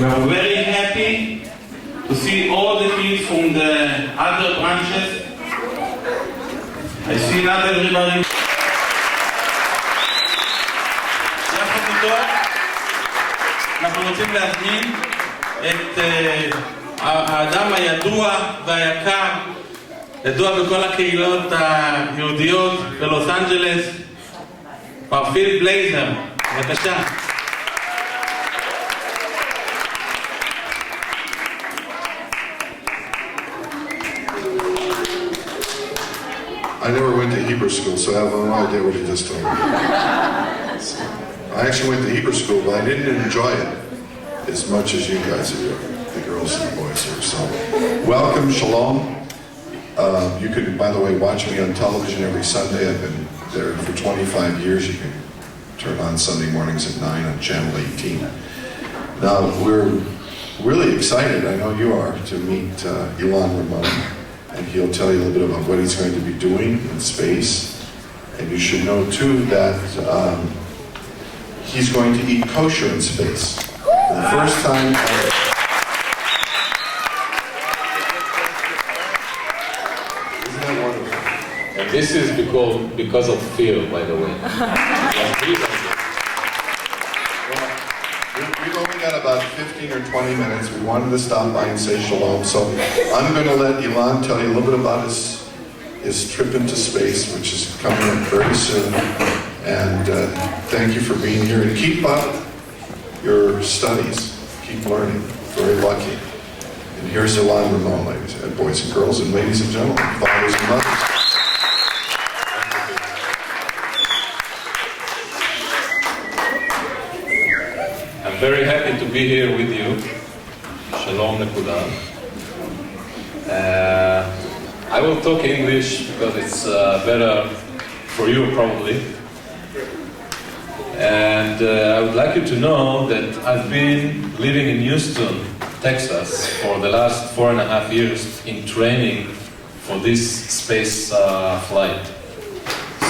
We are very happy to see all the kids from the other branches. I see not everybody. יחד איתו, אנחנו רוצים להזמין את האדם הידוע והיקר, ידוע בכל הקהילות היהודיות בלוס אנג'לס, מר פיליפ בלייזר. בבקשה. I never went to Hebrew school, so I have no idea what he just told me. I actually went to Hebrew school, but I didn't enjoy it as much as you guys do, the girls and the boys here. So, welcome, Shalom. You can, by the way, watch me on television every Sunday. I've been there for 25 years. You can turn on Sunday mornings at 9 on Channel 18. Now, we're really excited, I know you are, to meet Ilan Ramon. And he'll tell you a little bit about what he's going to be doing in space. And you should know, too, that he's going to eat kosher in space. For the first time ever. Isn't that wonderful? And this is because of fear, by the way. We've only got about 15 or 20 minutes. We wanted to stop by and say shalom. So I'm going to let Ilan tell you a little bit about his trip into space, which is coming up very soon. And thank you for being here. And keep up your studies. Keep learning. Very lucky. And here's Ilan Ramon, ladies and boys and girls, and ladies and gentlemen, fathers and mothers. Very happy to be here with you. Shalom לכולם. I will talk English because it's better for you probably. And I would like you to know that I've been living in Houston, Texas for the last 4.5 years in training for this space flight.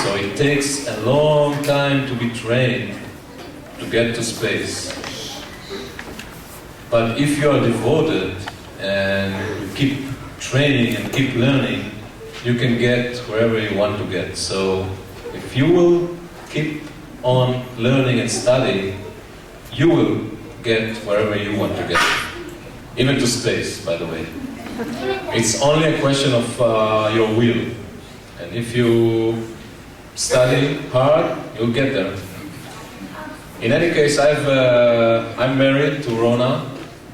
So it takes a long time to be trained to get to space. But if you are devoted and you keep training and keep learning, you can get wherever you want to get. So if you will keep on learning and studying, you will get wherever you want to get. Even to space, by the way. It's only a question of your will. And if you study hard, you'll get there. In any case, I'm married to Rona.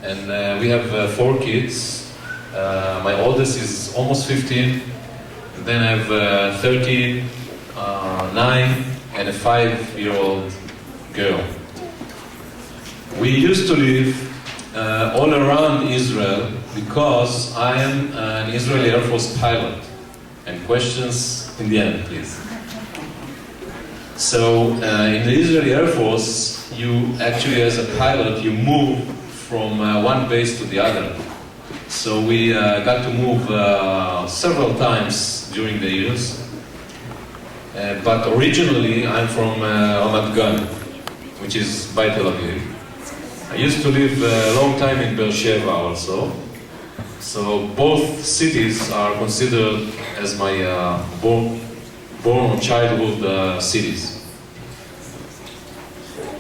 And we have 4 kids. My oldest is almost 15. Then I have 13, 9, and a 5-year-old girl. We used to live all around Israel because I am an Israeli Air Force pilot. And questions in the end, please. So in the Israeli Air Force, you actually, as a pilot, you move from one base to the other. So we got to move several times during the years. But originally I'm from Ramat Gan, which is by Tel Aviv. I used to live a long time in Beersheba also. So both cities are considered as my born childhood cities.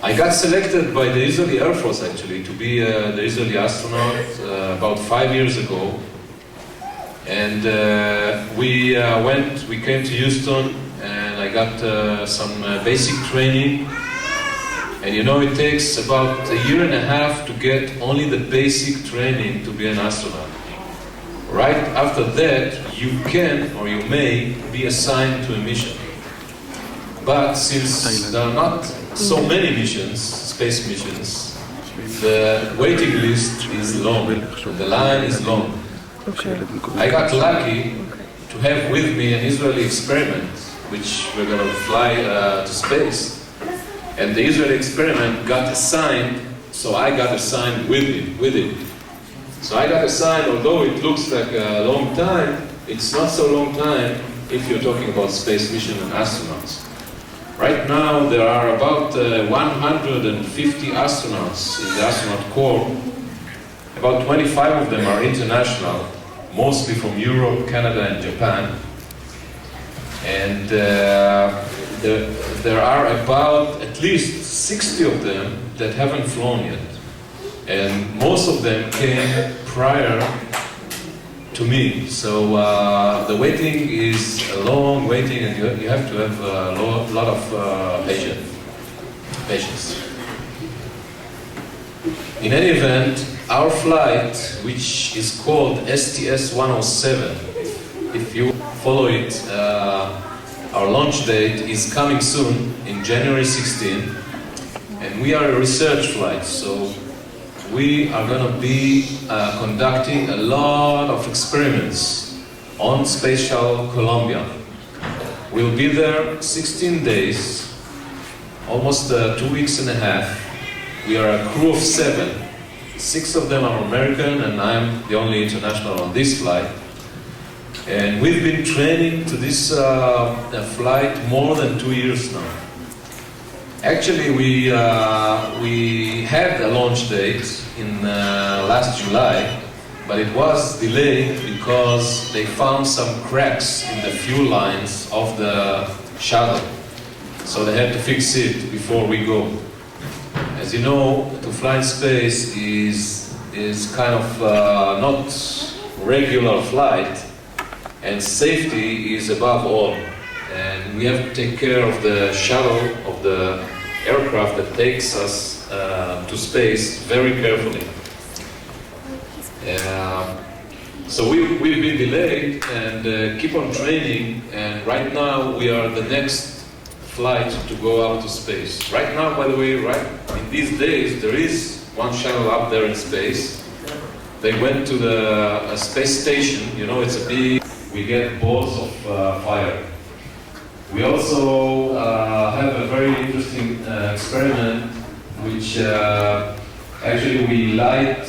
I got selected by the Israeli Air Force actually to be the Israeli astronaut about 5 years ago. And we came to Houston and I got some basic training. And you know, it takes about 1.5 years to get only the basic training to be an astronaut. Right after that, you can or you may be assigned to a mission. But since there are not so many missions, space missions, the waiting list is long, the line is long. I got lucky to have with me an Israeli experiment, which we're going to fly to space. And the Israeli experiment got assigned, so I got assigned with it. So I got assigned, although it looks like a long time, it's not so long time if you're talking about space mission and astronauts. Right now, there are about 150 astronauts in the astronaut corps, About 25 of them are international, mostly from Europe, Canada, and Japan. And there are about at least 60 of them that haven't flown yet. And most of them came prior to me. So the waiting is a long waiting, and you have to have a lot of patience. In any event, our flight, which is called STS-107, if you follow it, our launch date is coming soon in January 16, and we are a research flight, so we are going to be conducting a lot of experiments on Space Shuttle Columbia. We'll be there 16 days, almost 2 weeks and a half. We are a crew of 7. 6 of them are American, and I'm the only international on this flight. And we've been training to this flight more than 2 years now. Actually, we had a launch date in last July, but it was delayed because they found some cracks in the fuel lines of the shuttle. So they had to fix it before we go. As you know, to fly in space is kind of not regular flight, and safety is above all. And we have to take care of the shuttle, of the aircraft that takes us to space very carefully. So we've been delayed and keep on training, and right now we are the next flight to go out to space. Right now, by the way, right in these days, there is one shuttle up there in space. They went to the space station. You know, it's a big, we get balls of fire. We also have a very interesting experiment, which actually we light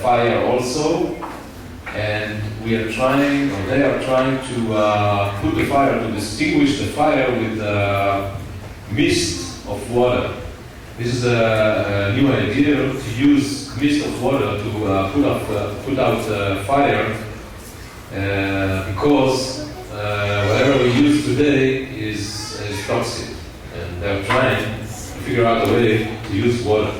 fire also, and we are trying, or they are trying to put the fire, to distinguish the fire with mist of water. This is a new idea, to use mist of water to put out fire, because whatever we use today is toxic, and they're trying to figure out a way to use water.